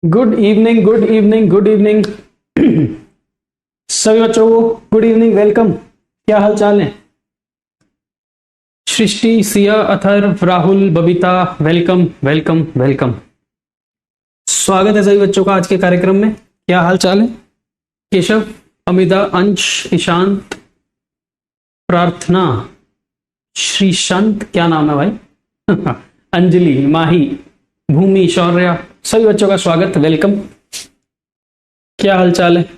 Good evening, good evening, good evening. सभी बच्चों को गुड इवनिंग, वेलकम। क्या हाल चाल है? Srishti, Siya, Atharva, Rahul, Babita, welcome welcome welcome. स्वागत है सभी बच्चों का आज के कार्यक्रम में। क्या हाल चाल है? केशव, अमिता, अंश, ईशांत, प्रार्थना, श्रीशांत, क्या नाम है भाई? अंजलि, माही, भूमि, शौर्य, सभी बच्चों का स्वागत, वेलकम। क्या हाल चाल है?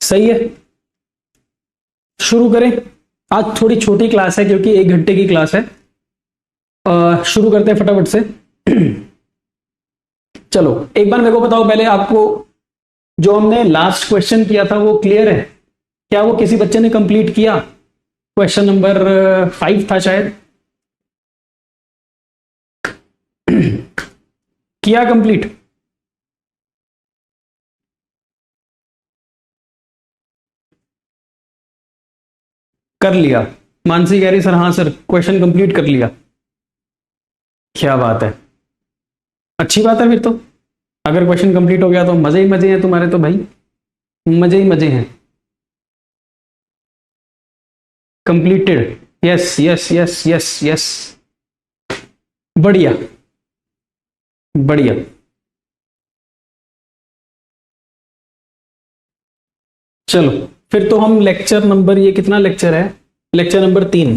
सही है, शुरू करें। आज थोड़ी छोटी क्लास है क्योंकि 1 घंटे की क्लास है। शुरू करते हैं फटाफट से। चलो एक बार मेरे को बताओ पहले, आपको जो हमने लास्ट क्वेश्चन किया था वो क्लियर है? क्या वो किसी बच्चे ने कंप्लीट किया? क्वेश्चन नंबर 5 था शायद। किया कंप्लीट? कर लिया? मानसी कह रही सर हाँ सर, क्वेश्चन कंप्लीट कर लिया। क्या बात है, अच्छी बात है फिर तो। अगर क्वेश्चन कंप्लीट हो गया तो मजे ही मजे हैं तुम्हारे तो भाई, मजे ही मजे हैं। Completed, yes yes yes yes yes, बढ़िया बढ़िया। चलो फिर तो हम लेक्चर नंबर, ये कितना लेक्चर है? Lecture number 3।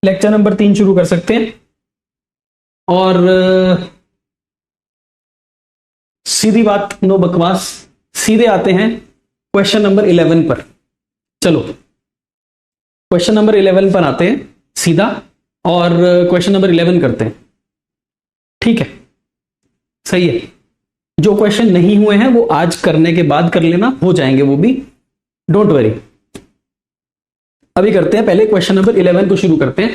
लेक्चर नंबर 3 शुरू कर सकते हैं। और सीधी बात, नो बकवास, सीधे आते हैं क्वेश्चन नंबर 11 पर। चलो क्वेश्चन नंबर 11 पर आते हैं सीधा, और क्वेश्चन नंबर 11 करते हैं, ठीक है? सही है। जो क्वेश्चन नहीं हुए हैं वो आज करने के बाद कर लेना, हो जाएंगे वो भी, डोंट वरी। अभी करते हैं, पहले क्वेश्चन नंबर 11 को शुरू करते हैं।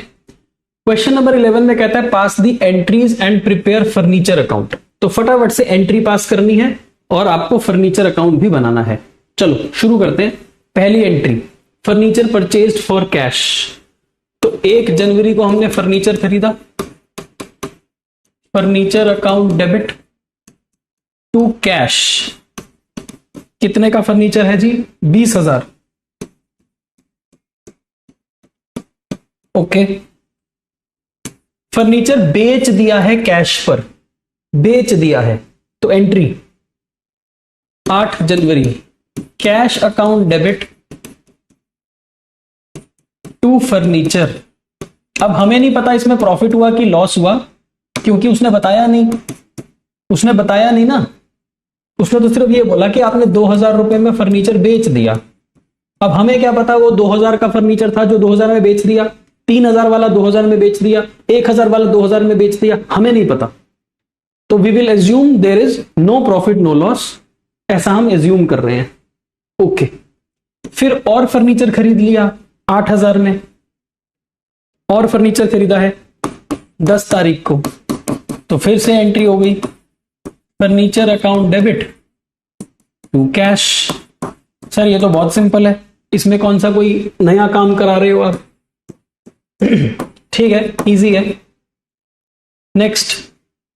क्वेश्चन नंबर 11 में कहता है pass the entries and prepare furniture account. तो फटाफट से एंट्री पास करनी है और आपको फर्नीचर अकाउंट भी बनाना है। चलो शुरू करते हैं। पहली entry, furniture purchased for cash. तो 1 जनवरी को हमने फर्नीचर खरीदा। Furniture account debit to cash. कितने का फर्नीचर है जी? 20,000। ओके। फर्नीचर बेच दिया है कैश पर, बेच दिया है, तो एंट्री 8 जनवरी, cash account debit to furniture. अब हमें नहीं पता इसमें प्रॉफिट हुआ कि लॉस हुआ, क्योंकि उसने बताया नहीं। उसने बताया नहीं ना, उसने तो सिर्फ ये बोला कि आपने 2,000 रुपए में फर्नीचर बेच दिया। अब हमें क्या पता वो 2,000 का फर्नीचर था जो 2,000 में बेच दिया, 3,000 वाला 2,000 में बेच दिया, 1,000 वाला 2,000 में बेच दिया, हमें नहीं पता। तो we will assume there is no profit no loss, ऐसा हम एज्यूम कर रहे हैं। ओके। फिर और फर्नीचर खरीद लिया 8,000 में, और फर्नीचर खरीदा है 10 तारीख को, तो फिर से एंट्री हो गई furniture account debit to cash. Sir ये तो बहुत सिंपल है, इसमें कौन सा कोई नया काम करा रहे हो आप? ठीक है, इजी है। नेक्स्ट,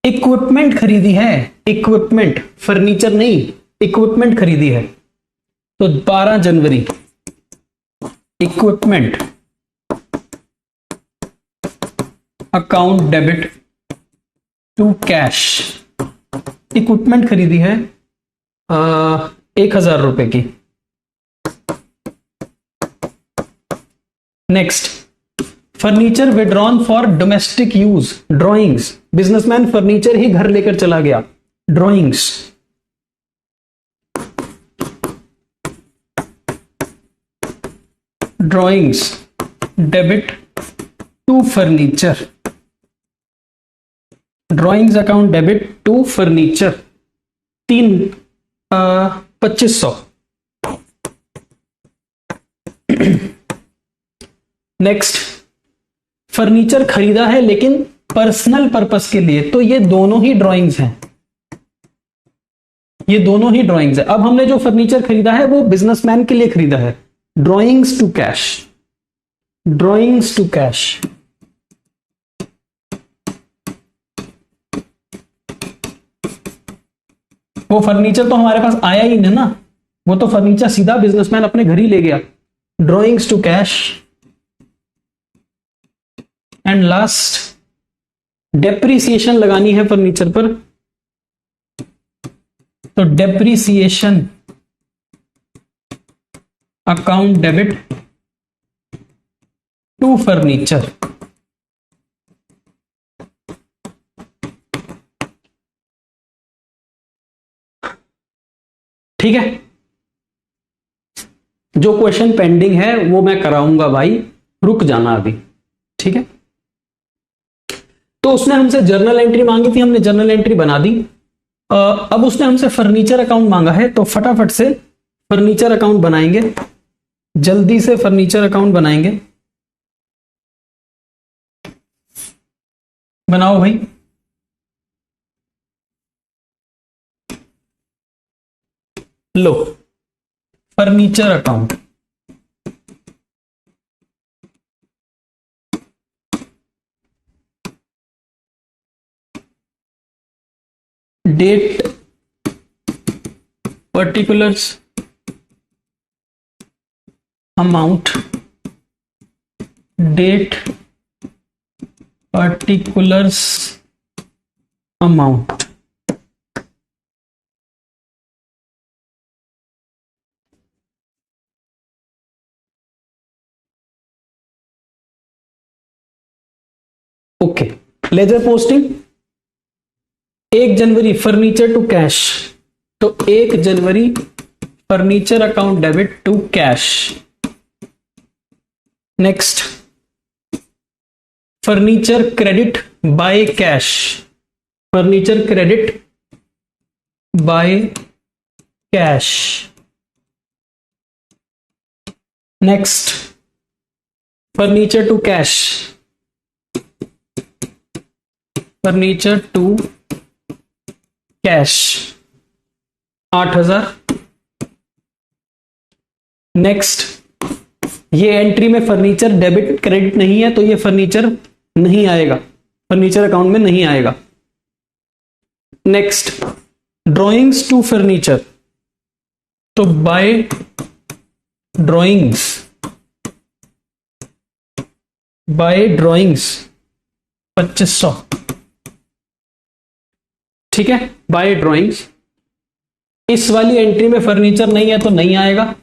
इक्विपमेंट खरीदी है। इक्विपमेंट, फर्नीचर नहीं, इक्विपमेंट खरीदी है। तो 12 जनवरी, equipment account debit to cash. Equipment खरीदी है 1,000 रुपए की। Next, furniture withdrawn for domestic use, drawings. Businessman furniture ही घर लेकर चला गया, drawings. Drawings debit to furniture. Drawings account debit to furniture 2500। Next, furniture खरीदा है लेकिन पर्सनल पर्पस के लिए, तो ये दोनों ही ड्राइंग्स हैं, ये दोनों ही ड्राइंग्स है। अब हमने जो फर्नीचर खरीदा है वो बिजनेसमैन के लिए खरीदा है, drawings to cash, drawings to cash. वो फर्नीचर तो हमारे पास आया ही नहीं ना, वो तो फर्नीचर सीधा बिजनेसमैन अपने घर ही ले गया। Drawings to cash. And last depreciation लगानी है फर्नीचर पर, तो depreciation account debit to furniture. ठीक है, जो क्वेश्चन पेंडिंग है वो मैं कराऊंगा भाई, रुक जाना अभी। ठीक है, तो उसने हमसे जर्नल एंट्री मांगी थी, हमने जर्नल एंट्री बना दी। अब उसने हमसे फर्नीचर अकाउंट मांगा है, तो फटाफट से फर्नीचर अकाउंट बनाएंगे, जल्दी से फर्नीचर अकाउंट बनाएंगे। बनाओ भाई। लो, furniture account. Date, particulars, amount, date, particulars, amount. Okay, ledger posting 1 जनवरी फर्नीचर टू कैश, तो 1 जनवरी furniture account debit to cash. Next, furniture credit by cash, furniture credit by cash. Next, furniture to cash, furniture to cash 8000। Next, ये entry में furniture debit credit नहीं है, तो ये furniture नहीं आएगा, फर्नीचर अकाउंट में नहीं आएगा। नेक्स्ट, ड्राइंग्स टू फर्नीचर, तो बाय ड्राइंग्स, बाय ड्राइंग्स 2500। ठीक है, बाय ड्राइंग्स। इस वाली एंट्री में फर्नीचर नहीं है तो नहीं आएगा।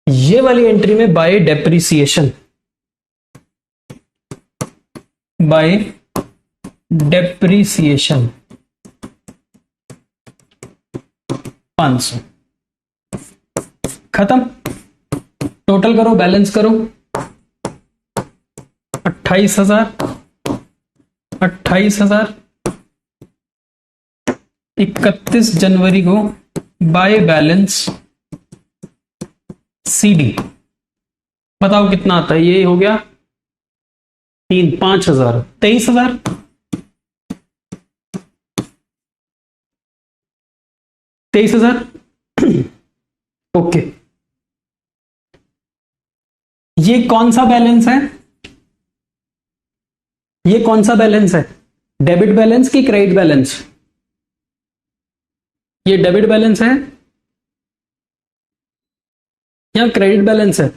ये वाली एंट्री में बाय डेप्रिसिएशन, बाय डेप्रिसिएशन 500। खत्म। टोटल करो, बैलेंस करो। 28,000, 28,000 31 जनवरी को बाय बैलेंस सीडी। बताओ कितना आता है? ये हो गया 3, 5,000, 23,000। 23,000। ओके, ये कौन सा बैलेंस है? ये कौन सा बैलेंस है? डेबिट बैलेंस की क्रेडिट बैलेंस? ये डेबिट बैलेंस है या क्रेडिट बैलेंस है?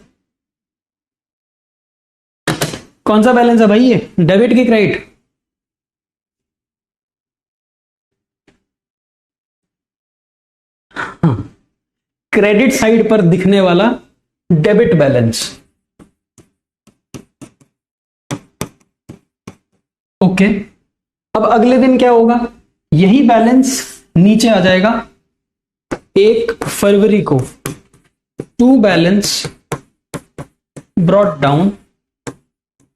कौन सा बैलेंस है भाई? ये डेबिट की क्रेडिट? क्रेडिट साइड पर दिखने वाला डेबिट बैलेंस। ओके, अब अगले दिन क्या होगा? यही बैलेंस नीचे आ जाएगा। 1 फरवरी को टू बैलेंस ब्रॉट डाउन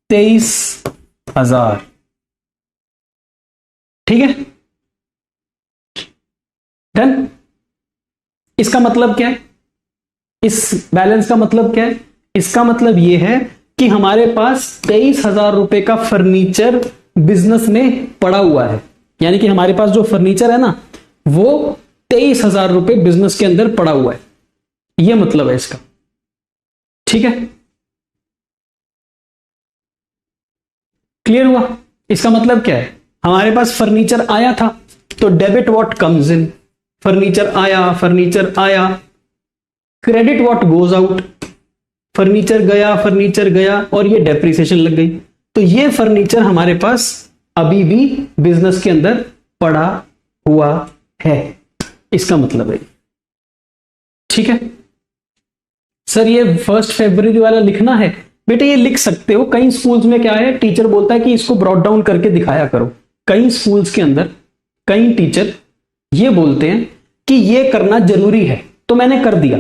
23,000। ठीक है, डन। इसका मतलब क्या है? इस बैलेंस का मतलब क्या है? इसका मतलब यह है कि हमारे पास 23,000 रुपए का फर्नीचर बिजनेस में पड़ा हुआ है। यानी कि हमारे पास जो फर्नीचर है ना, वो 23,000 रुपए बिजनेस के अंदर पड़ा हुआ है। यह मतलब है इसका। ठीक है, क्लियर हुआ? इसका मतलब क्या है? हमारे पास फर्नीचर आया था, तो debit what comes in, furniture आया, फर्नीचर आया, credit what goes out, furniture गया और ये डेप्रिसिएशन लग गई। तो ये फर्नीचर हमारे पास अभी भी बिजनेस के अंदर पड़ा हुआ है, इसका मतलब है। ठीक है सर, ये 1 फरवरी वाला लिखना है बेटे, ये लिख सकते हो। कई स्कूल्स में क्या है, टीचर बोलता है कि इसको ब्रॉट डाउन करके दिखाया करो। कई स्कूल्स के अंदर कई टीचर ये बोलते हैं कि ये करना जरूरी है, तो मैंने कर दिया,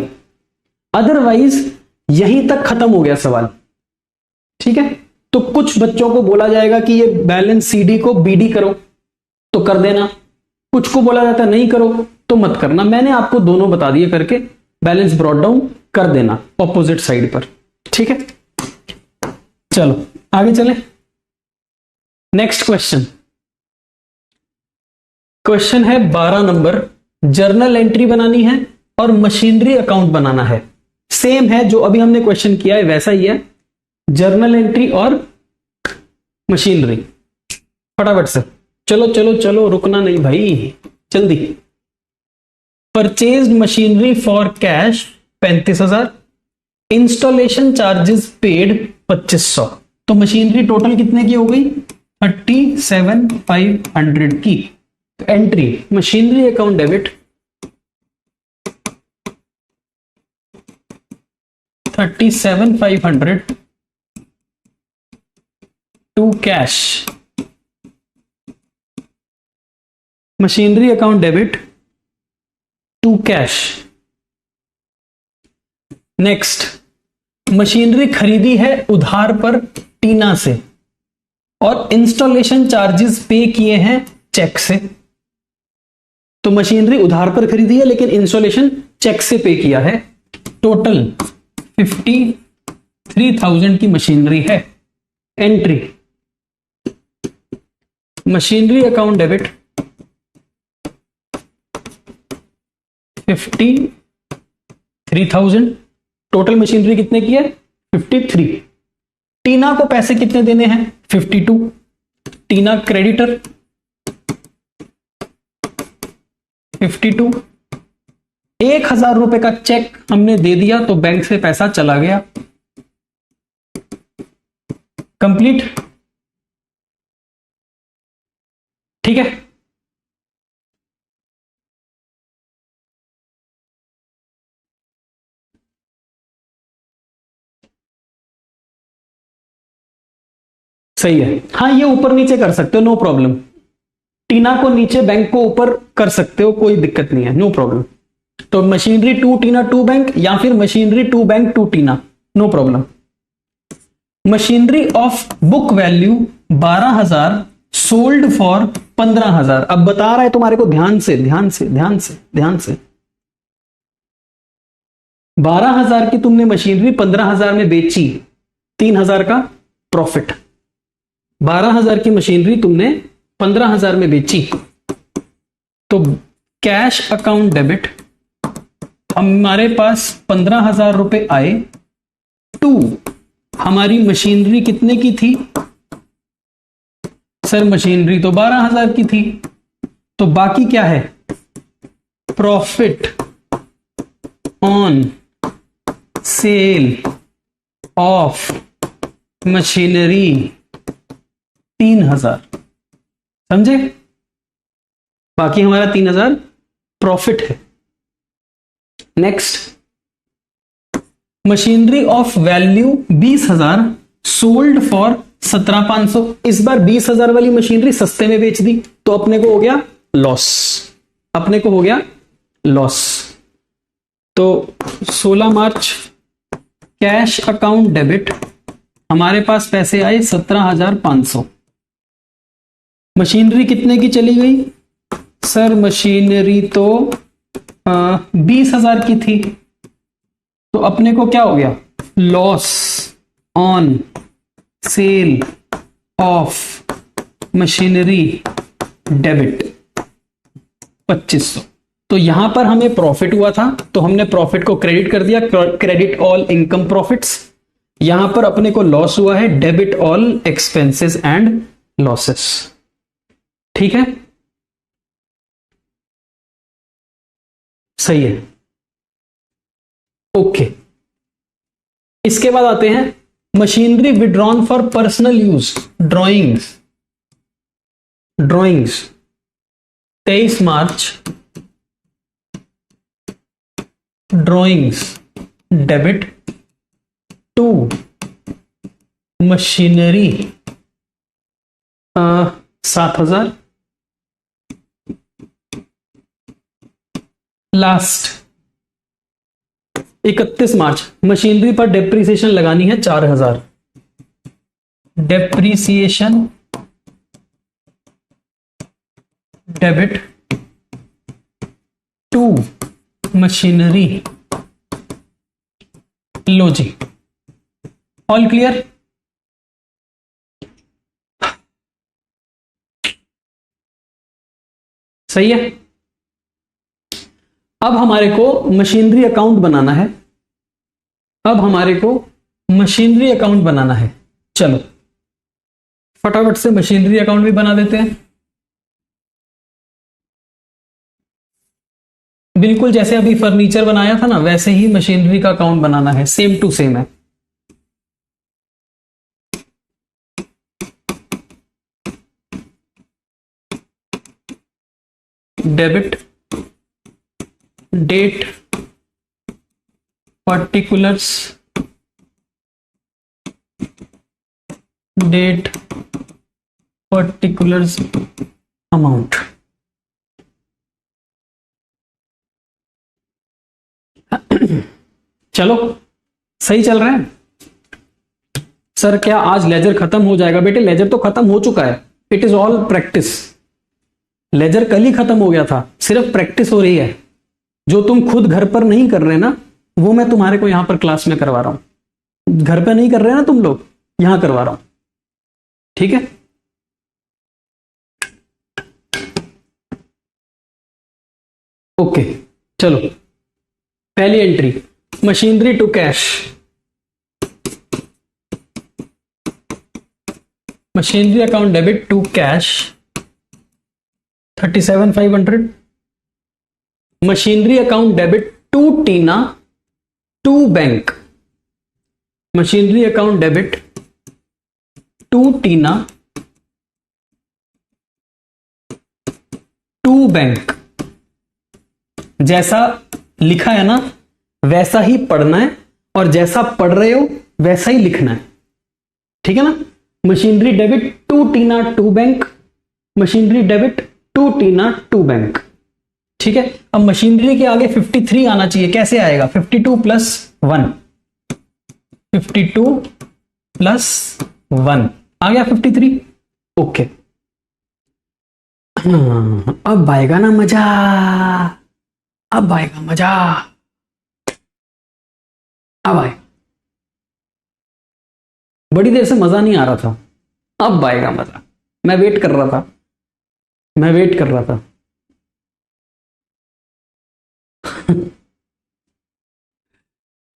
अदरवाइज यहीं तक खत्म हो गया सवाल। ठीक है, तो कुछ बच्चों को बोला जाएगा कि ये बैलेंस सीडी को बीडी करो तो कर देना, कुछ को बोला जाता है नहीं करो तो मत करना। मैंने आपको दोनों बता दिए करके, बैलेंस ब्रॉट डाउन कर देना ऑपोजिट साइड पर। ठीक है, चलो आगे चले। नेक्स्ट क्वेश्चन, क्वेश्चन है 12 नंबर। जर्नल एंट्री बनानी है और मशीनरी अकाउंट बनाना है। सेम है जो अभी हमने क्वेश्चन किया है वैसा ही है, जर्नल एंट्री और मशीनरी। फटाफट से चलो चलो चलो, रुकना नहीं भाई, जल्दी। Purchased machinery for cash 35,000, installation charges paid 2500। तो मशीनरी टोटल कितने की हो गई? 37,500 की। तो entry machinery account debit 37,500 to cash, machinery account debit to cash. Next, machinery खरीदी है उधार पर टीना से और इंस्टॉलेशन चार्जेस पे किए हैं चेक से। तो मशीनरी उधार पर खरीदी है लेकिन इंस्टॉलेशन चेक से पे किया है। टोटल 53,000 की मशीनरी है। Entry machinery account debit 53,000। Total machinery कितने की है? 53। टीना को पैसे कितने देने हैं? 52। टीना क्रेडिटर 52। 1,000 रुपए का चेक हमने दे दिया तो बैंक से पैसा चला गया। कंप्लीट। ठीक है, सही है। हाँ, ये ऊपर नीचे कर सकते हो, नो प्रॉब्लम। टीना को नीचे, बैंक को ऊपर कर सकते हो, कोई दिक्कत नहीं है, नो प्रॉब्लम। तो machinery to Tina to bank या फिर machinery to bank to Tina, no problem. Machinery of book value 12,000 sold for 15,000। अब बता रहा है तुम्हारे को, ध्यान से ध्यान से ध्यान से ध्यान से। 12,000 की तुमने मशीनरी 15,000 में बेची, 3,000 का प्रॉफिट। 12,000 की मशीनरी तुमने 15,000 में बेची, तो कैश अकाउंट डेबिट हमारे पास 15,000 रुपए आए। टू हमारी मशीनरी कितने की थी? सर मशीनरी तो 12,000 की थी, तो बाकी क्या है? Profit on sale of machinery 3,000। समझे? बाकी हमारा 3,000 प्रॉफिट है। Next, machinery of value 20,000 sold for 17,500। इस बार 20,000 वाली मशीनरी सस्ते में बेच दी तो अपने को हो गया लॉस, अपने को हो गया लॉस। तो 16 मार्च कैश अकाउंट डेबिट हमारे पास पैसे आए 17,500। मशीनरी कितने की चली गई? सर मशीनरी तो 20,000 की थी, तो अपने को क्या हो गया? Loss on sale of machinery debit 2500। तो यहां पर हमें प्रॉफिट हुआ था तो हमने प्रॉफिट को क्रेडिट कर दिया, क्रेडिट ऑल इनकम प्रॉफिट्स। यहां पर अपने को लॉस हुआ है, debit all expenses and losses. ठीक है, सही है। ओके, इसके बाद आते हैं machinery withdrawn for personal use, drawings. Drawings 23 March, drawings debit to machinery 7,000। Last 31 March, machinery पर डेप्रिसिएशन लगानी है 4,000। Depreciation debit to machinery. लो जी, ऑल क्लियर। सही है। अब हमारे को मशीनरी अकाउंट बनाना है। अब हमारे को मशीनरी अकाउंट बनाना है। चलो फटाफट से मशीनरी अकाउंट भी बना देते हैं। बिल्कुल जैसे अभी फर्नीचर बनाया था ना, वैसे ही मशीनरी का अकाउंट बनाना है, सेम टू सेम है। Debit date particulars, date particulars amount. चलो सही चल रहा है। सर क्या आज लेजर खत्म हो जाएगा? बेटे लेजर तो खत्म हो चुका है, it is all practice. Ledger कल ही खत्म हो गया था, सिर्फ प्रैक्टिस हो रही है। जो तुम खुद घर पर नहीं कर रहे ना, वो मैं तुम्हारे को यहां पर क्लास में करवा रहा हूं। घर पे नहीं कर रहे ना तुम लोग, यहां करवा रहा हूं, ठीक है। ओके चलो, पहली entry machinery to cash. Machinery account debit to cash 37,500। Machinery account debit to Tina to bank. Machinery account debit to Tina to bank. जैसा लिखा है ना वैसा ही पढ़ना है, और जैसा पढ़ रहे हो वैसा ही लिखना है, ठीक है ना। Machinery debit to Tina to bank, machinery debit to Tina to bank, ठीक है। अब मशीनरी के आगे 53 आना चाहिए। कैसे आएगा? 52 प्लस 1, 52 प्लस 1 आ गया 53। ओके, अब आएगा ना मजा, अब आएगा मजा, अब आए। बड़ी देर से मजा नहीं आ रहा था, अब आएगा मजा। मैं वेट कर रहा था, मैं वेट कर रहा था।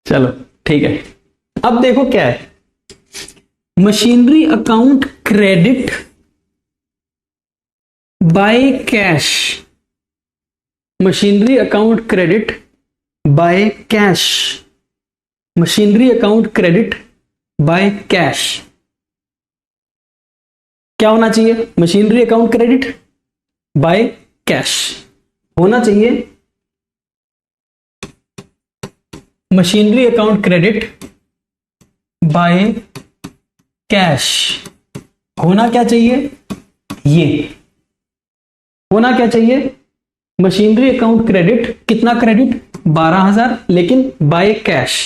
चलो ठीक है। अब देखो क्या है, machinery account credit by cash. Machinery account credit by cash. Machinery account credit by cash क्या होना चाहिए? Machinery account credit by cash होना चाहिए। Machinery account credit by cash होना क्या चाहिए? ये होना क्या चाहिए? मशीनरी अकाउंट क्रेडिट, कितना क्रेडिट? 12,000, लेकिन बाय कैश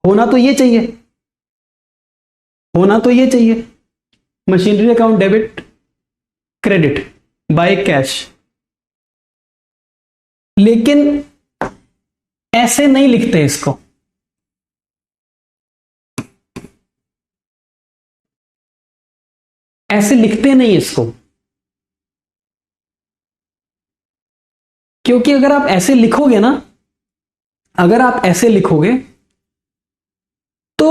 होना तो ये चाहिए, होना तो ये चाहिए। Machinery account debit credit by cash, लेकिन ऐसे नहीं लिखते इसको। ऐसे लिखते नहीं इसको, क्योंकि अगर आप ऐसे लिखोगे ना, अगर आप ऐसे लिखोगे तो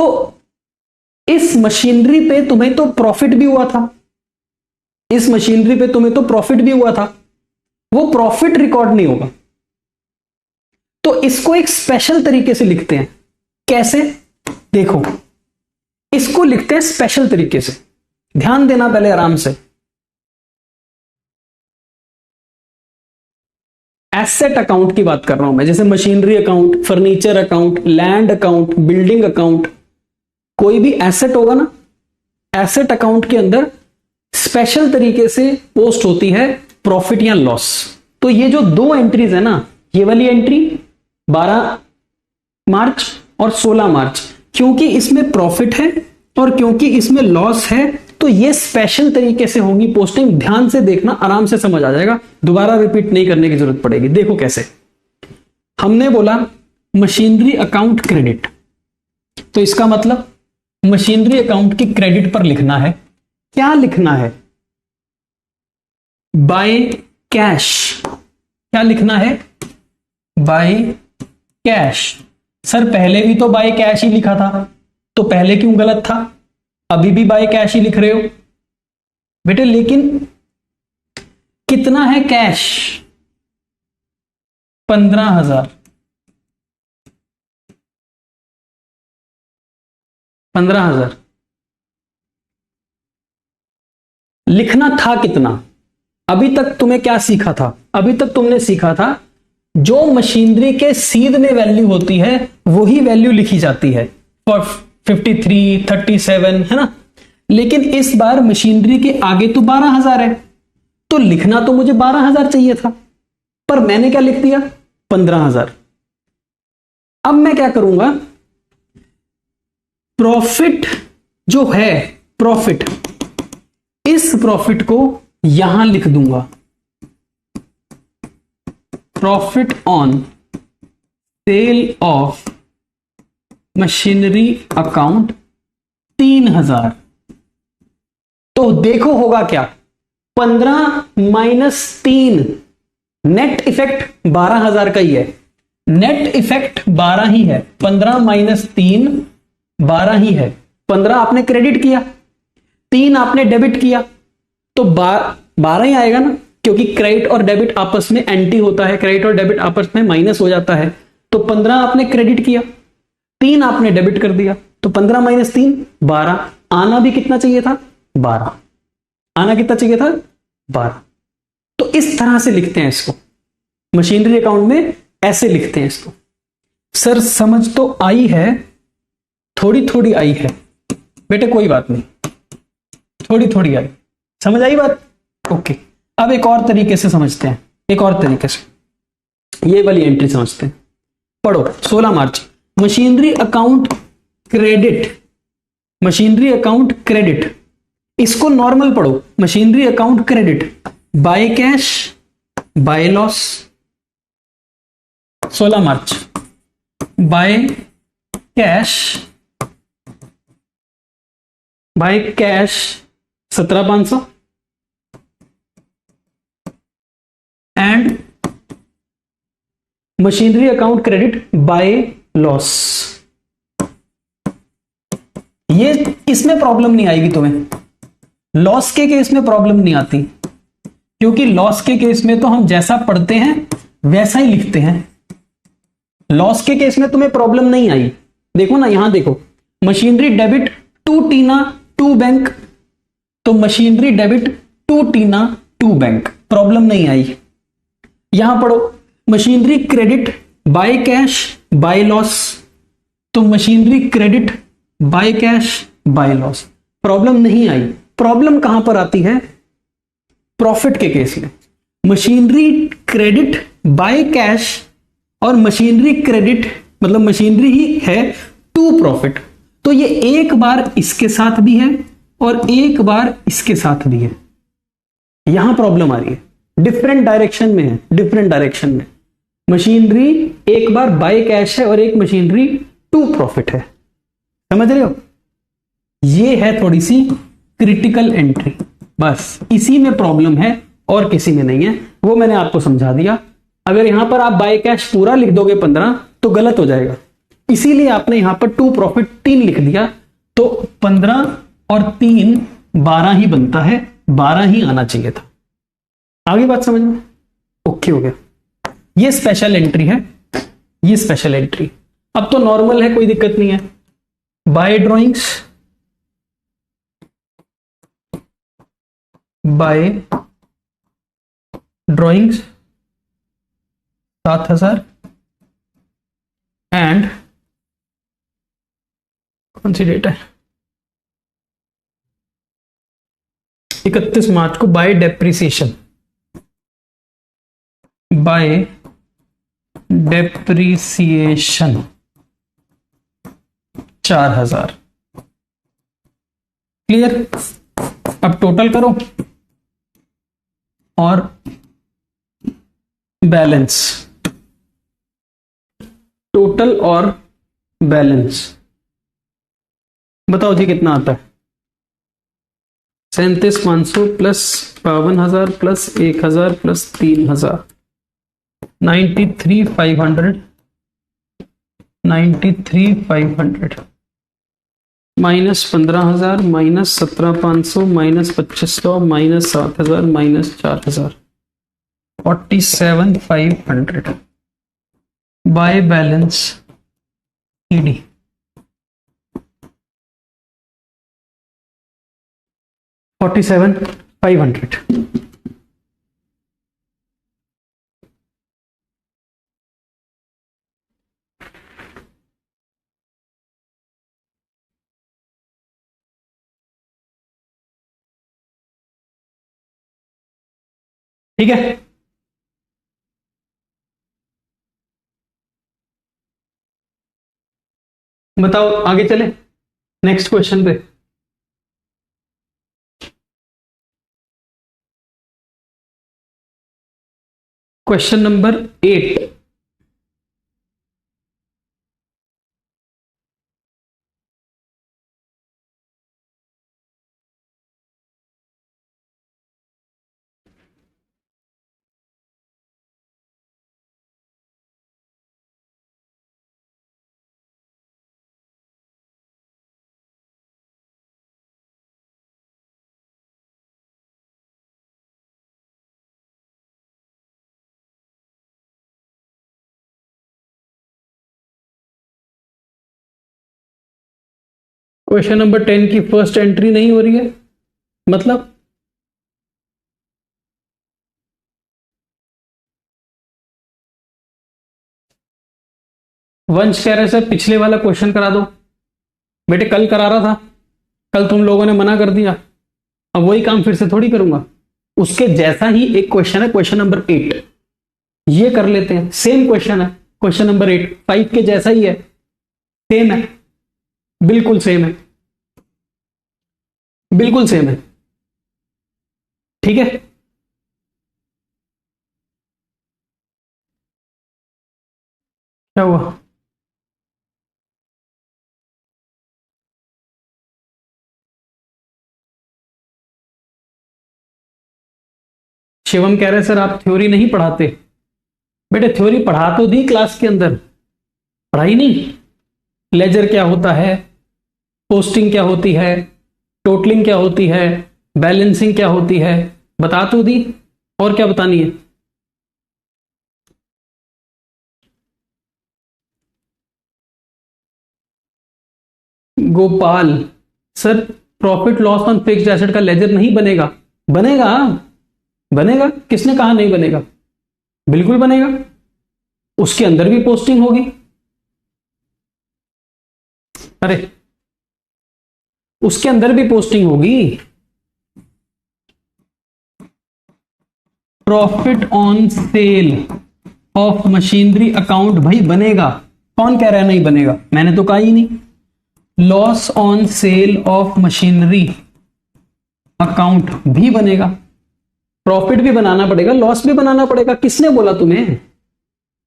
इस मशीनरी पे तुम्हें तो प्रॉफिट भी हुआ था, इस मशीनरी पे तुम्हें तो प्रॉफिट भी हुआ था, वो प्रॉफिट रिकॉर्ड नहीं होगा। तो इसको एक स्पेशल तरीके से लिखते हैं। कैसे? देखो, इसको लिखते हैं स्पेशल तरीके से। ध्यान देना पहले आराम से। एसेट अकाउंट की बात कर रहा हूं मैं, जैसे machinery account, furniture account, land account, building account, कोई भी एसेट होगा ना, एसेट अकाउंट के अंदर स्पेशल तरीके से पोस्ट होती है प्रॉफिट या लॉस। तो ये जो दो एंट्रीज है ना, ये वाली एंट्री 12 मार्च और 16 मार्च, क्योंकि इसमें प्रॉफिट है और क्योंकि इसमें लॉस है, तो ये स्पेशल तरीके से होंगी पोस्टिंग। ध्यान से देखना, आराम से समझ आ जाएगा, दोबारा रिपीट नहीं करने की जरूरत पड़ेगी। देखो कैसे। हमने बोला मशीनरी अकाउंट क्रेडिट, तो इसका मतलब मशीनरी अकाउंट की क्रेडिट पर लिखना है। क्या लिखना है? By cash. क्या लिखना है? By cash. सर पहले भी तो बाय कैश ही लिखा था, तो पहले क्यों गलत था? अभी भी बाय कैश ही लिख रहे हो बेटे, लेकिन कितना है कैश? 15,000। 15,000 लिखना था कितना? अभी तक तुम्हें क्या सीखा था? अभी तक तुमने सीखा था जो मशीनरी के सीध में वैल्यू होती है वही वैल्यू लिखी जाती है, फॉर 53, 37, है ना। लेकिन इस बार मशीनरी के आगे तो 12,000 है, तो लिखना तो मुझे 12,000 चाहिए था, पर मैंने क्या लिख दिया? 15,000। अब मैं क्या करूंगा? प्रॉफिट जो है, प्रॉफिट, इस प्रॉफिट को यहां लिख दूंगा, profit on sale of machinery account 3,000। तो देखो होगा क्या? 15 माइनस 3, नेट इफेक्ट 12,000 का ही है। नेट इफेक्ट 12 ही है। 15 माइनस 3 12 ही है। 15 आपने क्रेडिट किया, 3 आपने डेबिट किया, तो 12 ही आएगा ना, क्योंकि क्रेडिट और डेबिट आपस में एंटी होता है, क्रेडिट और डेबिट आपस में माइनस हो जाता है। तो 15 आपने क्रेडिट किया, 3 आपने डेबिट कर दिया, तो 15 माइनस 3 12। आना भी कितना चाहिए था? 12। आना कितना चाहिए था? 12। तो इस तरह से लिखते हैं इसको, मशीनरी अकाउंट में ऐसे लिखते हैं इसको। सर समझ तो आई है, थोड़ी थोड़ी आई है बेटे, कोई बात नहीं, थोड़ी थोड़ी आई, समझ आई बात? ओके। अब एक और तरीके से समझते हैं, एक और तरीके से ये वाली एंट्री समझते हैं। पढ़ो 16 मार्च, machinery account credit, machinery account credit, इसको नॉर्मल पढ़ो, machinery account credit by cash by loss. 16 मार्च, by cash, by cash 17,500 and machinery account credit by loss. ये इसमें प्रॉब्लम नहीं आएगी तुम्हें, लॉस के केस में प्रॉब्लम नहीं आती, क्योंकि लॉस के केस में तो हम जैसा पढ़ते हैं वैसा ही लिखते हैं। लॉस के केस में तुम्हें प्रॉब्लम नहीं आई। देखो ना, यहां देखो, machinery debit to Tina to bank, तो machinery debit to Tina to bank, problem नहीं आई। यहां पढ़ो, machinery credit by cash by loss, तो machinery credit by cash by loss, problem नहीं आई। प्रॉब्लम कहां पर आती है? प्रॉफिट के केस में। मशीनरी क्रेडिट बाय कैश और मशीनरी क्रेडिट मतलब मशीनरी ही है टू प्रॉफिट, तो ये एक बार इसके साथ भी है और एक बार इसके साथ भी है। यहां प्रॉब्लम आ रही है, डिफरेंट डायरेक्शन में है, डिफरेंट डायरेक्शन में। मशीनरी एक बार बाय कैश है और एक मशीनरी टू प्रॉफिट है, समझ रहे हो? ये है थोड़ी सी क्रिटिकल एंट्री, बस इसी में प्रॉब्लम है और किसी में नहीं है, वो मैंने आपको समझा दिया। अगर यहां पर आप बाय कैश पूरा लिख दोगे 15 तो गलत हो जाएगा, इसीलिए आपने यहां पर टू प्रॉफिट 3 लिख दिया, तो 15 और 3 12 ही बनता है, 12 ही आना चाहिए था। आगे बात समझ में? ओके हो गया। ये स्पेशल एंट्री है, ये स्पेशल एंट्री। अब तो नॉर्मल है, कोई दिक्कत नहीं है। By drawings, by drawings 7,000 and कौन सी डेट है, 31 मार्च को by depreciation, by depreciation 4,000। Clear? अब टोटल करो और बैलेंस, टोटल और बैलेंस बताओ जी कितना आता है। 37,500 plus 52,000 plus 1,000 plus 3,000, 93,500, 93,500 minus 15,000 minus 17,500 minus 2,500 minus 7,000 minus 4,000, 47,500 by balance ED. $47,500। ठीक है, बताओ आगे चले नेक्स्ट क्वेश्चन पे। Question number 8। क्वेश्चन नंबर 10 की फर्स्ट एंट्री नहीं हो रही है, मतलब वंश कह रहे सर पिछले वाला क्वेश्चन करा दो। बेटे कल करा रहा था, कल तुम लोगों ने मना कर दिया, अब वही काम फिर से थोड़ी करूंगा। उसके जैसा ही एक क्वेश्चन है, क्वेश्चन नंबर 8, ये कर लेते हैं। सेम क्वेश्चन है क्वेश्चन नंबर 8, 5 के जैसा ही है, सेम है, बिल्कुल सेम है, बिल्कुल सेम है। ठीक है, क्या हुआ? शिवम कह रहे सर आप थ्योरी नहीं पढ़ाते। बेटे थ्योरी पढ़ा तो दी क्लास के अंदर, पढ़ाई नहीं। लेजर क्या होता है, पोस्टिंग क्या होती है, टोटलिंग क्या होती है, बैलेंसिंग क्या होती है, बता तो दी। और क्या बतानी है? Gopal sir profit loss on fixed asset का लेजर नहीं बनेगा। बनेगा, बनेगा, किसने कहा नहीं बनेगा? बिल्कुल बनेगा, उसके अंदर भी पोस्टिंग होगी। अरे उसके अंदर भी पोस्टिंग होगी। Profit on sale of machinery account भाई बनेगा। कौन कह रहा है नहीं बनेगा? मैंने तो कहा ही नहीं। Loss on sale of machinery account भी बनेगा। प्रॉफिट भी बनाना पड़ेगा, लॉस भी बनाना पड़ेगा। किसने बोला तुम्हें?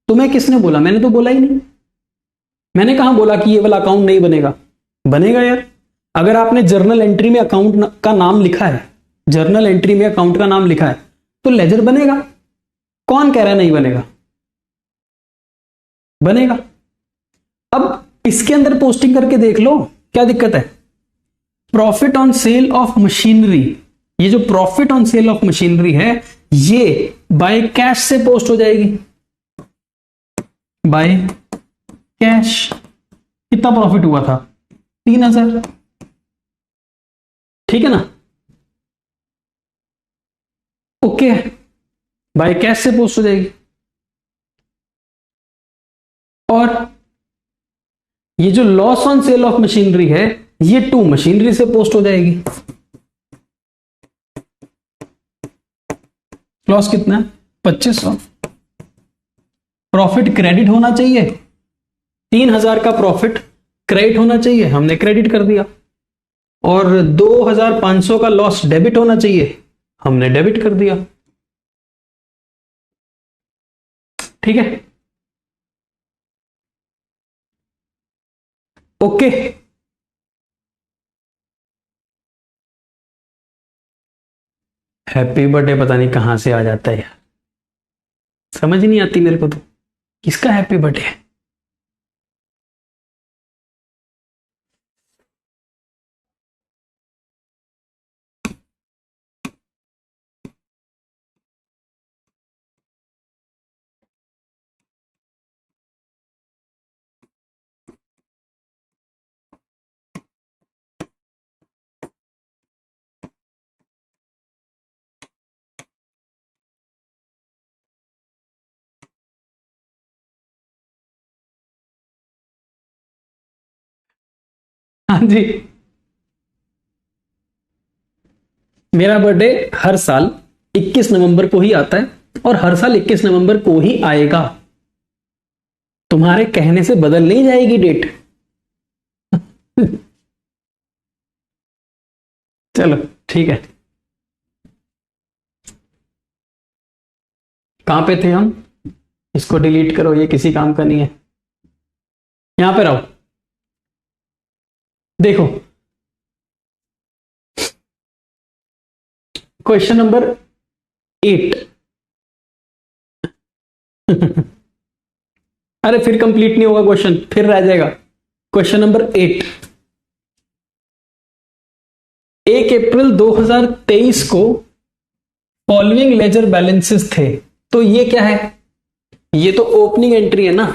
तुम्हें किसने बोला? मैंने तो बोला ही नहीं। मैंने कहां बोला कि ये वाला अकाउंट नहीं बनेगा? बनेगा यार। अगर आपने जर्नल एंट्री में अकाउंट का नाम लिखा है, जर्नल एंट्री में अकाउंट का नाम लिखा है, तो लेजर बनेगा। कौन कह रहा है नहीं बनेगा? बनेगा। अब इसके अंदर पोस्टिंग करके देख लो, क्या दिक्कत है? Profit on sale of machinery, ये जो profit on sale of machinery है, ये बाय कैश से पोस्ट हो जाएगी, बाय कैश कितना प्रॉफिट हुआ था, 3000। ठीक है ना, ओके, बाय कैश से पोस्ट हो जाएगी। और ये जो loss on sale of machinery है, ये टू मशीनरी से पोस्ट हो जाएगी। लॉस कितना है, 2500। प्रॉफिट क्रेडिट होना चाहिए, 3000 का प्रॉफिट क्रेडिट होना चाहिए, हमने क्रेडिट कर दिया। और 2500 का लॉस डेबिट होना चाहिए, हमने डेबिट कर दिया। ठीक है, ओके। हैप्पी बर्थडे पता नहीं कहां से आ जाता है यार, समझ नहीं आती मेरे को तो, किसका हैप्पी बर्थडे है। हाँ जी, मेरा बर्थडे हर साल 21 नवंबर को ही आता है और हर साल 21 नवंबर को ही आएगा। तुम्हारे कहने से बदल नहीं जाएगी डेट। चलो ठीक है, कहां पे थे हम, इसको डिलीट करो, ये किसी काम का नहीं है। यहां पे रहो, देखो क्वेश्चन नंबर 8। अरे फिर कंप्लीट नहीं होगा क्वेश्चन, फिर रह जाएगा। क्वेश्चन नंबर 8, 1 अप्रैल 2023 को फॉलोइंग लेजर बैलेंसेस थे, तो ये क्या है, ये तो ओपनिंग एंट्री है ना,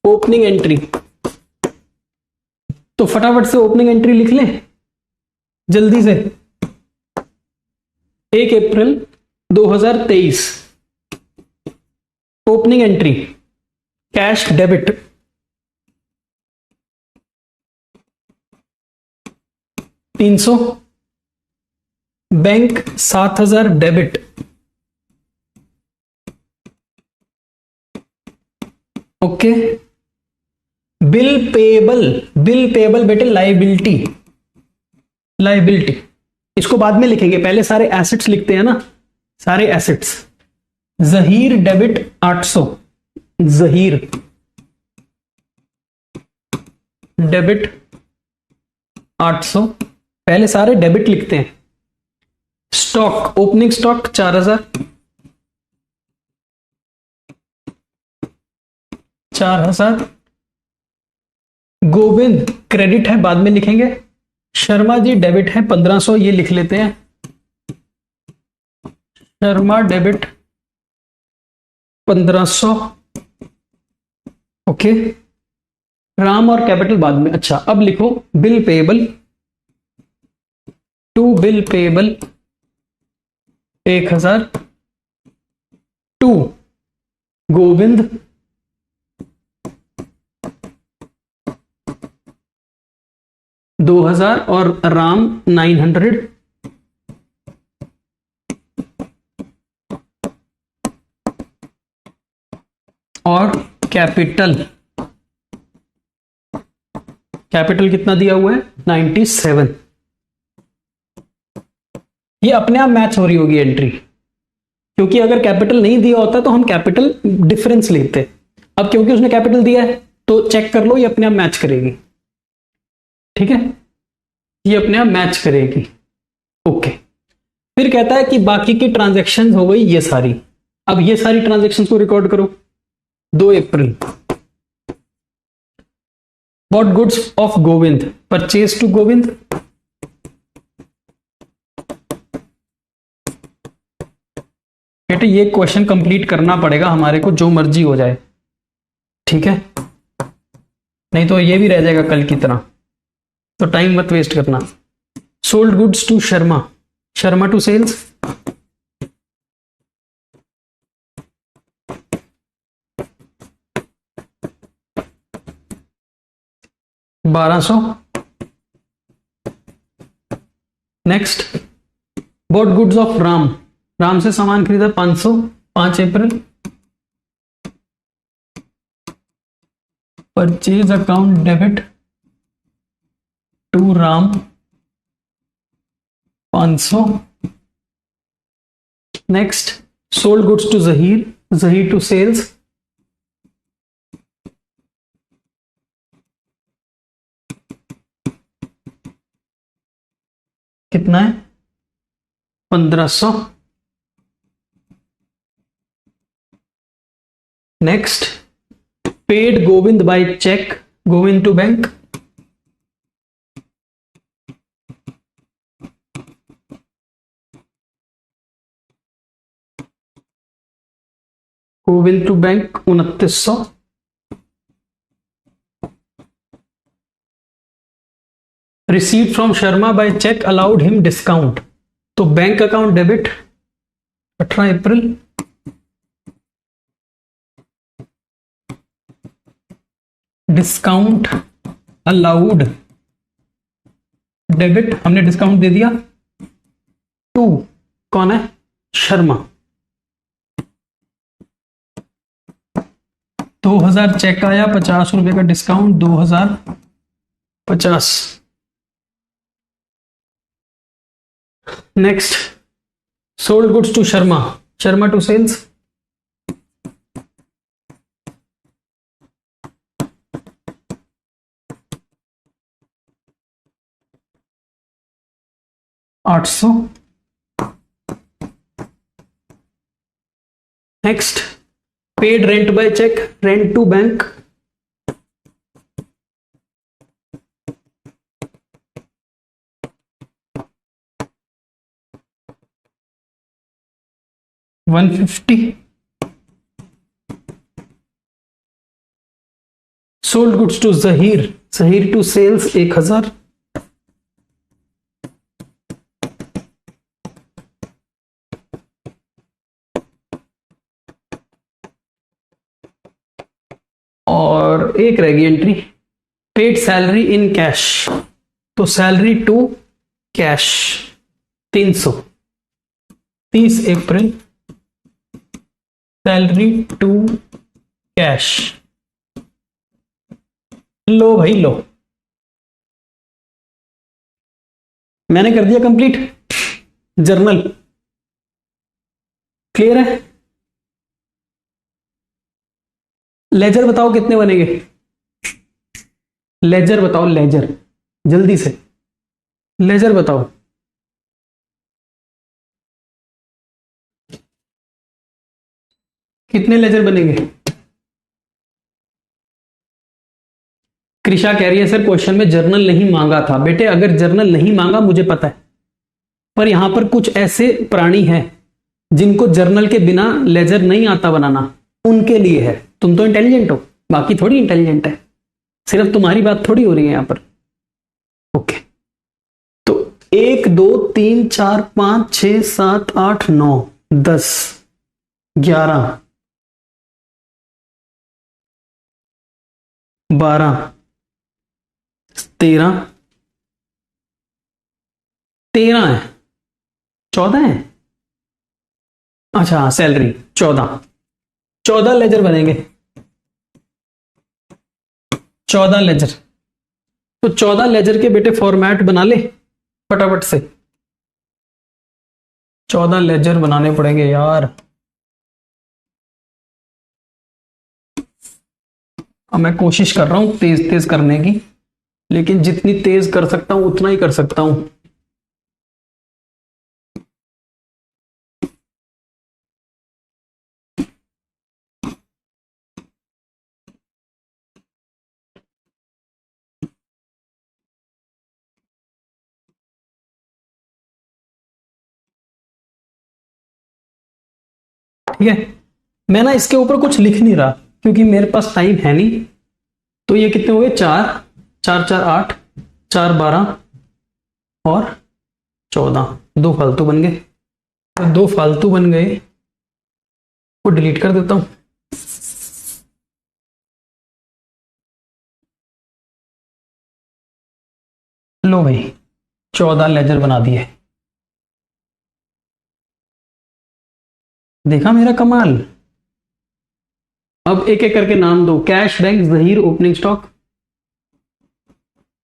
ओपनिंग एंट्री। तो फटाफट से ओपनिंग एंट्री लिख लें जल्दी से। 1 अप्रैल 2023 opening entry, cash debit 300, bank 7000 debit, okay. Bill payable, bill payable बेटे लाइबिलिटी, लाइबिलिटी इसको बाद में लिखेंगे, पहले सारे एसेट्स लिखते हैं ना, सारे assets. Zaheer debit 800, Zaheer debit 800, पहले सारे डेबिट लिखते हैं। Stock, opening stock 4000, 4000। Govind credit है, बाद में लिखेंगे। शर्मा जी डेबिट है 1500, ये लिख लेते हैं, शर्मा डेबिट 1500, ओके। राम और कैपिटल बाद में। अच्छा अब लिखो bill payable, to bill payable 1000, to Govind 2000 और राम 900, और कैपिटल, कैपिटल कितना दिया हुआ है 97। ये अपने आप मैच हो रही होगी एंट्री, क्योंकि अगर कैपिटल नहीं दिया होता तो हम कैपिटल डिफरेंस लेते। अब क्योंकि उसने कैपिटल दिया है तो चेक कर लो, ये अपने आप मैच करेगी। ठीक है, ये अपने आप मैच करेगी, ओके। फिर कहता है कि बाकी की ट्रांजैक्शन हो गई ये सारी। अब ये सारी ट्रांजैक्शंस को रिकॉर्ड करो। 2 अप्रैल bought goods of Govind, purchase to Govind, बेटे ये क्वेश्चन कंप्लीट करना पड़ेगा हमारे को, जो मर्जी हो जाए। ठीक है, नहीं तो ये भी रह जाएगा कल की तरह, तो टाइम मत वेस्ट करना। Sold goods to Sharma, Sharma to sales, $1200। Next, bought goods of Ram, Ram से सामान खरीदा 500, 5 अप्रैल। Purchase account debit to Ram 500। Next, sold goods to Zaheer, Zaheer to sales, कितना है, 1500। Next, paid Govind by cheque, Govind to bank, Govind to bank 2900। Received from Sharma by cheque allowed him discount, तो bank account debit 18 अप्रैल। Discount allowed debit, हमने discount दे दिया to, कौन है, Sharma. 2000 check आया, 50 रुपए का discount, 2050। Next, sold goods to Sharma, Sharma to sales, $800। Next, paid rent by cheque, rent to bank, $150। Sold goods to Zaheer, Zaheer to sales 1000। और एक रहेगी entry, paid salary in cash, तो सैलरी टू कैश 300, 30 अप्रैल, सैलरी टू कैश। लो भाई लो, मैंने कर दिया कंप्लीट जर्नल, क्लियर है। लेजर बताओ कितने बनेंगे, लेजर बताओ, लेजर जल्दी से, लेजर बताओ। कितने लेजर बनेंगे। कृषा कह रही है सर क्वेश्चन में जर्नल नहीं मांगा था। बेटे अगर जर्नल नहीं मांगा मुझे पता है, पर यहां पर कुछ ऐसे प्राणी हैं जिनको जर्नल के बिना लेजर नहीं आता बनाना, उनके लिए है। तुम तो इंटेलिजेंट हो, बाकी थोड़ी इंटेलिजेंट है, सिर्फ तुम्हारी बात थोड़ी हो रही है यहां पर। ओके, तो 1 2 3 4 5 6 7 8 9 10 11 12 13 13 है, 14 है। अच्छा सैलरी 14 लेजर बनेंगे, 14 लेजर। तो 14 लेजर के बेटे फॉर्मेट बना ले फटाफट से, 14 लेजर बनाने पड़ेंगे यार। अब मैं कोशिश कर रहा हूं तेज तेज करने की, लेकिन जितनी तेज कर सकता हूं उतना ही कर सकता हूं। ठीक है, मैं ना इसके ऊपर कुछ लिख नहीं रहा, क्योंकि मेरे पास टाइम है नहीं। तो ये कितने हो गए, 4 4 4 8, 4 12 और 14, 2 फालतू बन गए। तो 2 फालतू बन गए, वो डिलीट कर देता हूं। लो भाई 14 लेजर बना दिए। देखा मेरा कमाल। अब एक एक करके नाम दो। Cash bank Zaheer opening stock,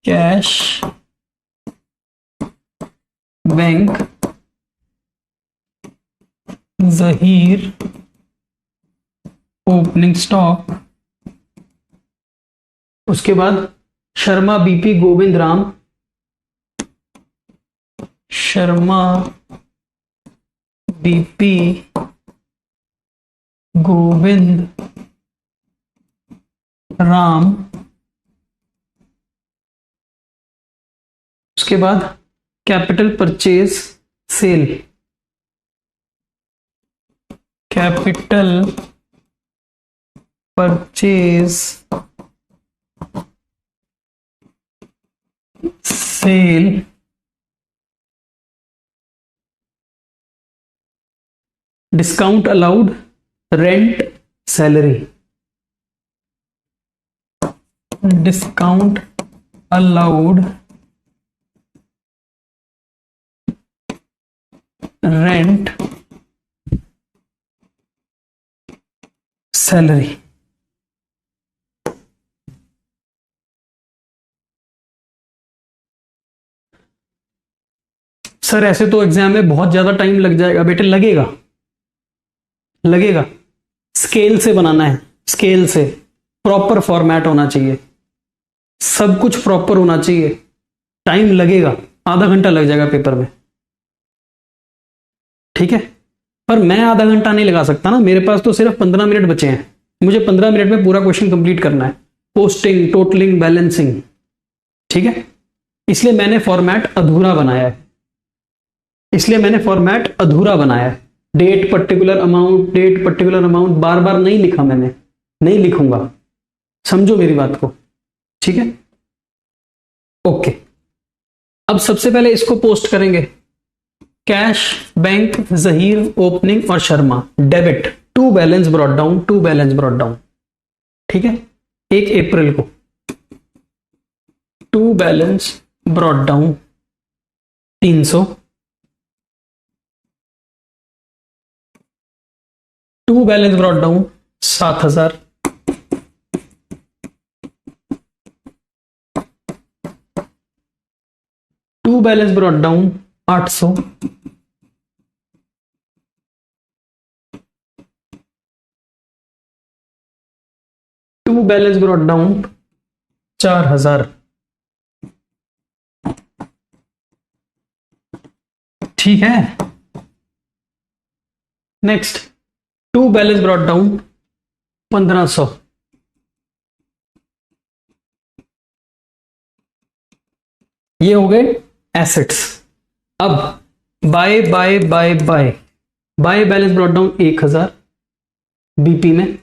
cash bank Zaheer opening stock. उसके बाद शर्मा बीपी गोविंद राम, शर्मा बीपी गोविंद राम। उसके बाद capital purchase sale, capital purchase sale. Discount allowed, rent, salary, discount allowed, rent, salary. Sir ऐसे तो एग्जाम में बहुत ज्यादा टाइम लग जाएगा। बेटे लगेगा, लगेगा। स्केल से बनाना है, स्केल से। प्रॉपर फॉर्मेट होना चाहिए, सब कुछ प्रॉपर होना चाहिए। टाइम लगेगा, आधा घंटा लग जाएगा पेपर में, ठीक है। पर मैं आधा घंटा नहीं लगा सकता ना, मेरे पास तो सिर्फ 15 मिनट बचे हैं। मुझे 15 मिनट में पूरा क्वेश्चन कंप्लीट करना है, पोस्टिंग, टोटलिंग, बैलेंसिंग, ठीक है। इसलिए मैंने फॉर्मेट अधूरा बनाया है, इसलिए मैंने फॉर्मेट अधूरा बनाया है। Date particular amount, date particular amount बार बार नहीं लिखा मैंने, नहीं लिखूंगा, समझो मेरी बात को, ठीक है। ओके, अब सबसे पहले इसको पोस्ट करेंगे। कैश बैंक जहीर ओपनिंग और Sharma debit, to balance brought down, to balance brought down, ठीक है। 1 अप्रैल को to balance brought down 300, to balance brought down 7000, to balance brought down 800, to balance brought down 4000, ठीक है। Next to balance brought down 1500, ये हो गए एसेट्स। अब by by by by by balance brought down 1000 BP में,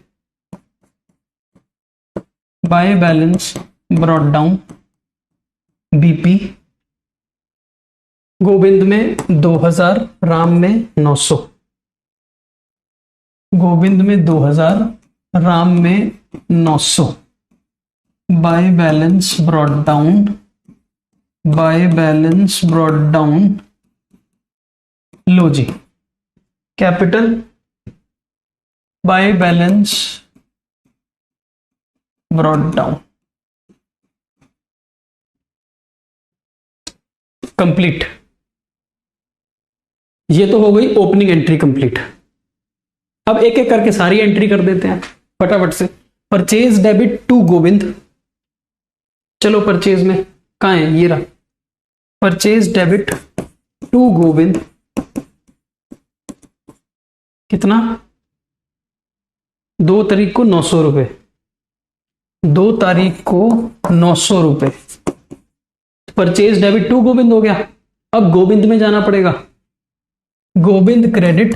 by balance brought down BP. Govind में 2000, राम में 900, गोविंद में 2000, राम में 900। By balance brought down, by balance brought down, लो जी capital by balance brought down complete. ये तो हो गई ओपनिंग एंट्री कंप्लीट। अब एक एक करके सारी एंट्री कर देते हैं फटाफट से। परचेज डेबिट टू गोविंद, चलो परचेज में कहां है, ये रहा। परचेज डेबिट टू गोविंद कितना, 2 तारीख को 900 रुपए, 2 तारीख को 900 रुपए। परचेज डेबिट टू गोविंद हो गया। अब गोविंद में जाना पड़ेगा, गोविंद क्रेडिट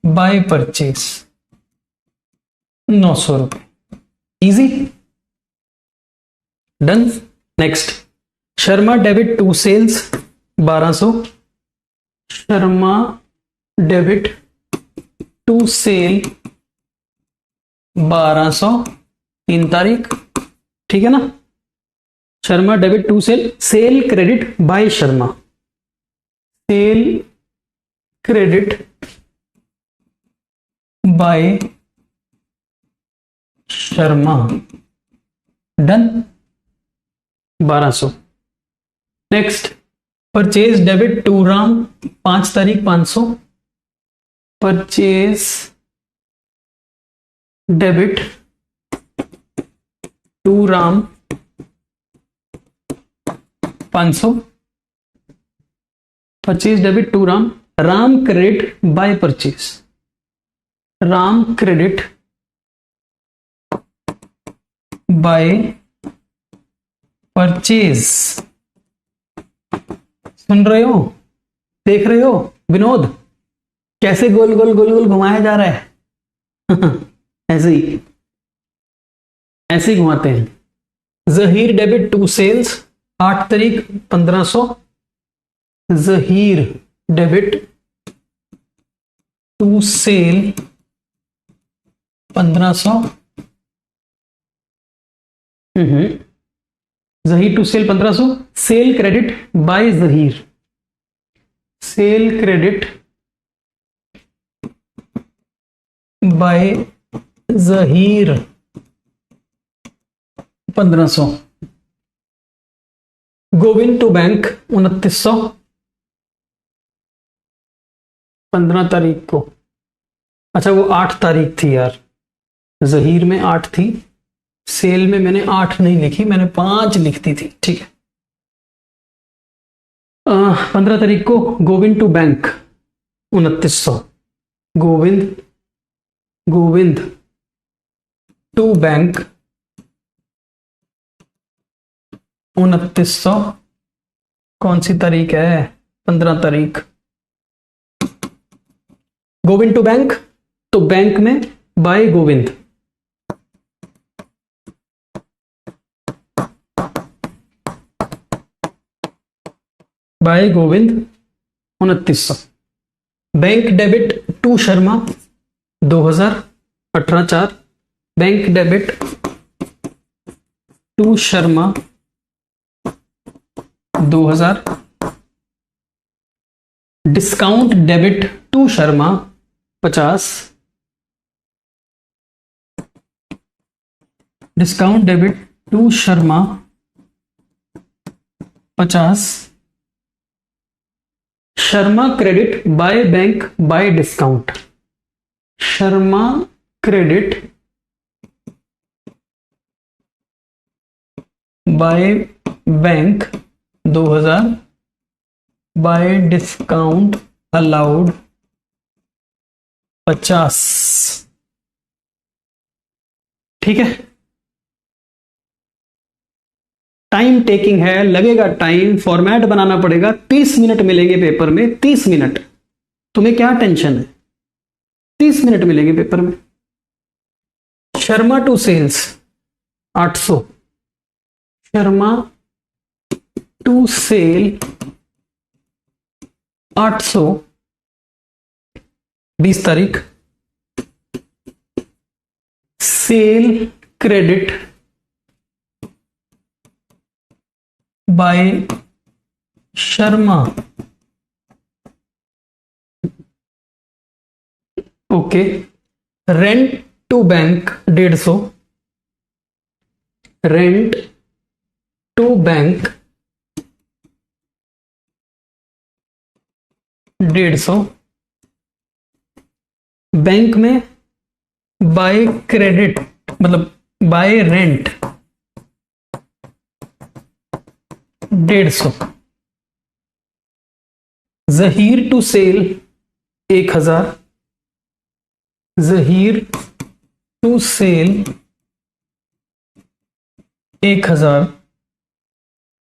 बाय परचेज, 900 रुपये। Easy, done. Next, Sharma debit to sales 1200। Sharma debit to sale 1200, 3 तारीख, ठीक है ना। Sharma debit to sale, sale credit by Sharma, sale credit by Sharma, done, 1200। Next, purchase debit to Ram 5 तारीख 500। Purchase debit to Ram 500। Purchase debit to Ram, Ram credit by purchase, Ram credit by purchase. सुन रहे हो, देख रहे हो विनोद, कैसे गोल गोल गोल गोल घुमाया जा रहा है। ऐसे ही घुमाते हैं। जहीर डेबिट टू सेल्स 8 तारीख 1500। Zaheer debit to sale 1500। Zaheer to sale 1500। Sale credit by Zaheer, sale credit by Zaheer 1500। Govind to bank 2900, 15 तारीख को। अच्छा वो 8 तारीख थी यार, जहीर में 8 थी, सेल में मैंने 8 नहीं लिखी, मैंने 5 लिखती थी, ठीक है। 15 तारीख को Govind to bank 2900। Govind to bank 2900। कौन सी तारीख है? 15 तारीख। गोविंद टू बैंक, तो बैंक में by Govind, by Govind 2900। Bank debit to Sharma 2000, 18/4। Bank debit to Sharma 2000। Discount debit to Sharma 50। Discount debit to Sharma 50। Sharma credit by bank by discount, Sharma credit by bank 2000, by discount allowed 50, ठीक है। Time taking है, लगेगा टाइम, फॉर्मेट बनाना पड़ेगा, 30 minute मिलेंगे paper में, 30 minute. तुम्हें क्या tension है, 30 मिनट मिलेंगे पेपर में। Sharma to sales 800। Sharma to sale 800, 20 तारीख। Sale credit by Sharma, okay. Rent to bank 150। Rent to bank 150। Bank में बाय क्रेडिट मतलब by rent 150। Zaheer to sale 1000। Zaheer to sale 1000,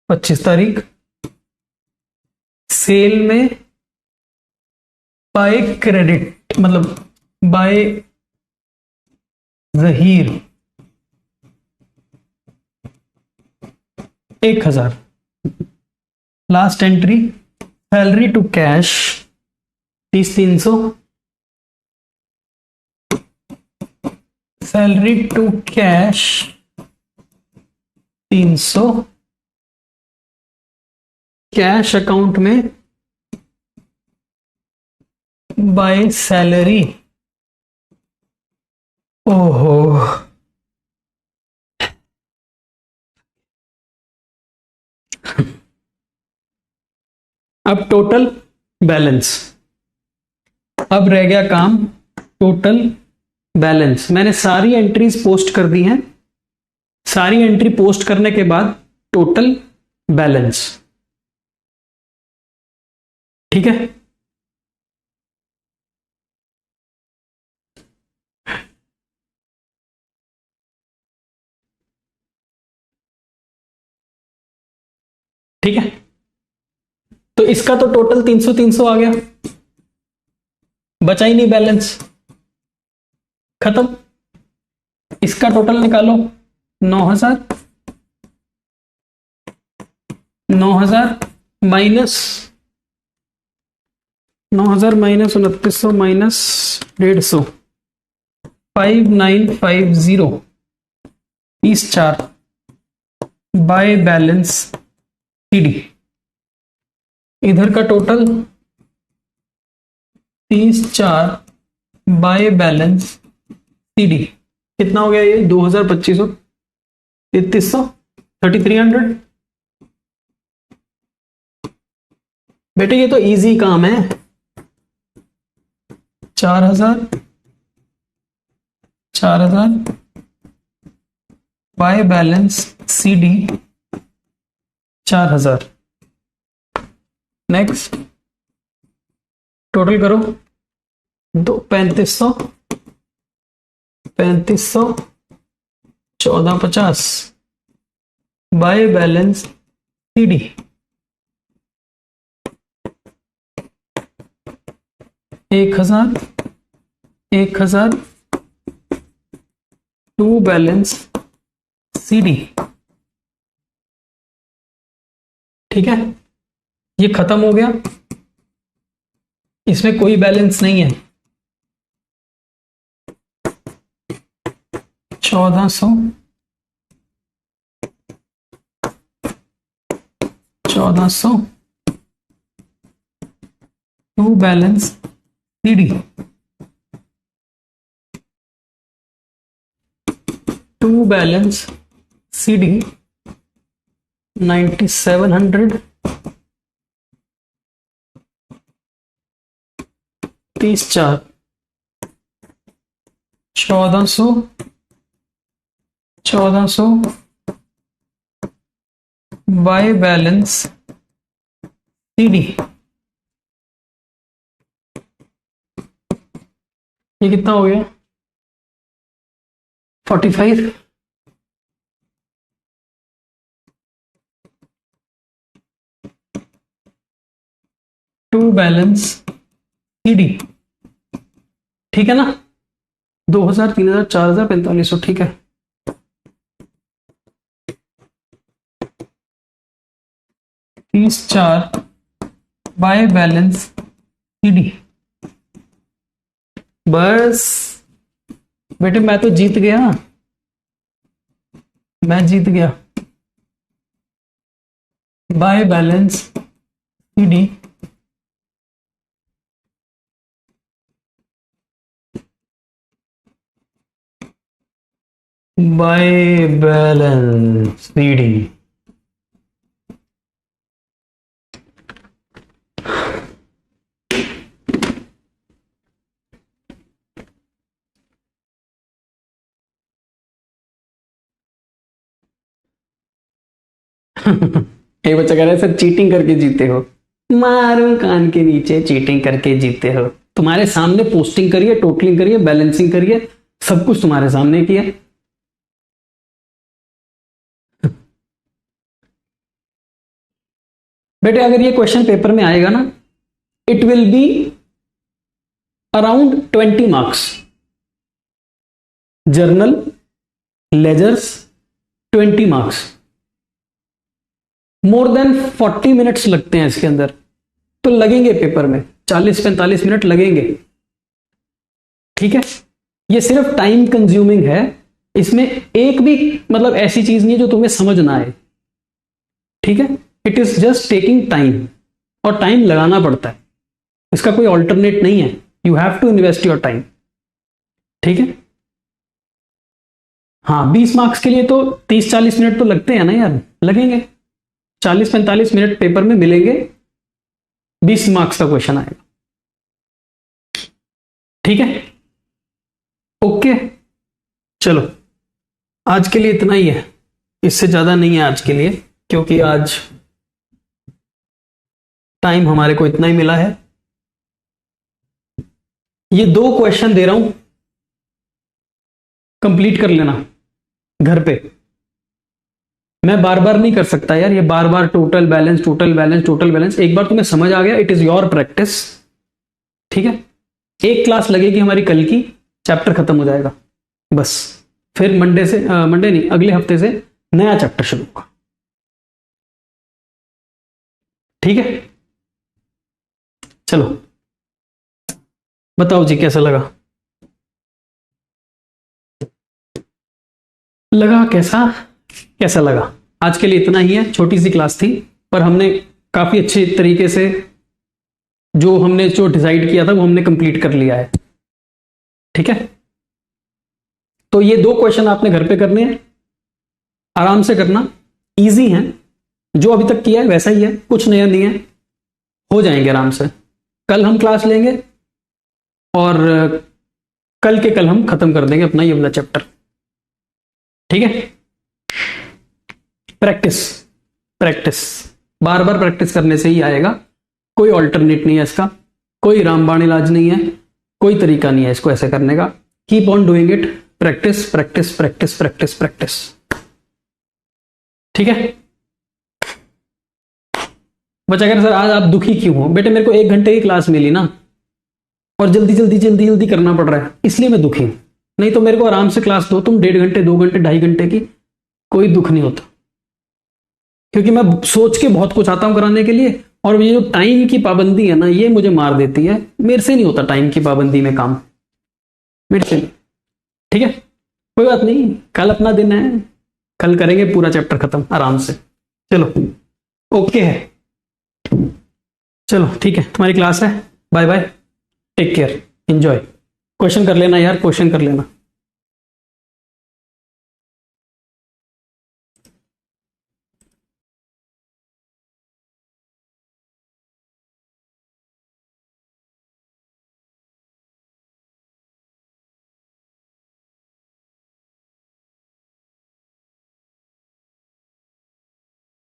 25 तारीख। सेल में बाय क्रेडिट मतलब by Zaheer 1000। Last entry salary to cash 30-300, salary to cash 300, cash account में by salary. ओहो, अब total balance, अब रह गया काम टोटल बैलेंस। मैंने सारी एंट्रीज पोस्ट कर दी हैं। सारी एंट्री पोस्ट करने के बाद टोटल बैलेंस, ठीक है। ठीक है, तो इसका तो टोटल 300 आ गया, बचा ही नहीं बैलेंस, खत्म। इसका टोटल निकालो 9000 minus 9000 minus 2900 minus 150, 5950 30/4 bye balance CD. इधर का टोटल 30/4 बाय बैलेंस सीडी कितना हो गया? ये 2250, 3300, 3300। बेटे ये तो इजी काम है। 4000 by balance CD 4000। Next total करो, 3500 1450 by balance CD 1000 to balance CD. ठीक है, ये खत्म हो गया, इसमें कोई बैलेंस नहीं है। 1400 to balance CD, to balance CD 9700 30/4 1400 by balance CD. ये कितना हो गया? 45। टू बैलेंस सीडी, ठीक है ना? 2000 3000 4000 4500, ठीक है। तीस 4 बाय बैलेंस सीडी। बस बेटे मैं तो जीत गया, मैं जीत गया। Bye balance CD bye balance CD. एक बच्चा कह रहा है सर चीटिंग करके जीते हो। मारो कान के नीचे, चीटिंग करके जीते हो। तुम्हारे सामने पोस्टिंग करिए, टोटलिंग करिए, बैलेंसिंग करिए, सब कुछ तुम्हारे सामने किया। बेटे अगर ये क्वेश्चन पेपर में आएगा ना, it will be around 20 marks. Journal, ledgers, 20 marks. More than 40 minutes लगते हैं इसके अंदर, तो लगेंगे पेपर में 40-45 मिनट लगेंगे। ठीक है, ये सिर्फ टाइम कंज्यूमिंग है, इसमें एक भी मतलब ऐसी चीज नहीं है जो तुम्हें समझ ना आए। ठीक है, it is just taking time, और टाइम लगाना पड़ता है, इसका कोई ऑल्टरनेट नहीं है। You have to invest your time. ठीक है, हाँ 20 मार्क्स के लिए तो 30-40 मिनट तो लगते हैं ना यार, लगेंगे। 40-45 मिनट पेपर में मिलेंगे, 20 मार्क्स का क्वेश्चन आएगा। ठीक है, ओके, चलो आज के लिए इतना ही है, इससे ज्यादा नहीं है आज के लिए, क्योंकि आज टाइम हमारे को इतना ही मिला है। ये 2 क्वेश्चन दे रहा हूं, कंप्लीट कर लेना घर पे। मैं बार बार नहीं कर सकता यार, ये बार बार total balance total balance total balance. एक बार तुम्हें समझ आ गया, इट इज योर प्रैक्टिस। ठीक है, एक क्लास लगेगी हमारी कल की, चैप्टर खत्म हो जाएगा बस। फिर मंडे से मंडे नहीं, अगले हफ्ते से नया चैप्टर शुरू होगा। ठीक है, चलो बताओ जी कैसा लगा? कैसा लगा? आज के लिए इतना ही है, छोटी सी क्लास थी, पर हमने काफी अच्छे तरीके से जो डिसाइड किया था वो हमने कंप्लीट कर लिया है। ठीक है, तो ये 2 क्वेश्चन आपने घर पे करने हैं, आराम से करना, इजी हैं, जो अभी तक किया है वैसा ही है, कुछ नया नहीं है, हो जाएंगे आराम से। कल हम क्लास लेंगे और कल के कल हम खत्म कर देंगे अपना ये वाला चैप्टर। ठीक है, प्रैक्टिस प्रैक्टिस, बार बार प्रैक्टिस करने से ही आएगा, कोई ऑल्टरनेट नहीं है इसका, कोई रामबाण इलाज नहीं है, कोई तरीका नहीं है इसको ऐसे करने का। Keep on doing it, practice practice practice practice practice. ठीक है, बच्चा कह रहा सर आज आप दुखी क्यों हो? बेटे मेरे को 1 घंटे की क्लास मिली ना, और जल्दी जल्दी जल्दी जल्दी करना पड़ रहा है, इसलिए मैं दुखी हूं। नहीं तो मेरे को आराम से क्लास दो तुम, 1.5 घंटे 2 घंटे 2.5 घंटे की, कोई दुख नहीं होता, क्योंकि मैं सोच के बहुत कुछ आता हूं कराने के लिए, और ये जो टाइम की पाबंदी है ना, ये मुझे मार देती है। मेरे से नहीं होता टाइम की पाबंदी में काम, मेरे से नहीं। ठीक है, कोई बात नहीं, कल अपना दिन है, कल करेंगे पूरा चैप्टर खत्म आराम से। चलो ओके है, चलो ठीक है, तुम्हारी क्लास है, bye bye, take care, enjoy. Question कर लेना यार, क्वेश्चन कर लेना।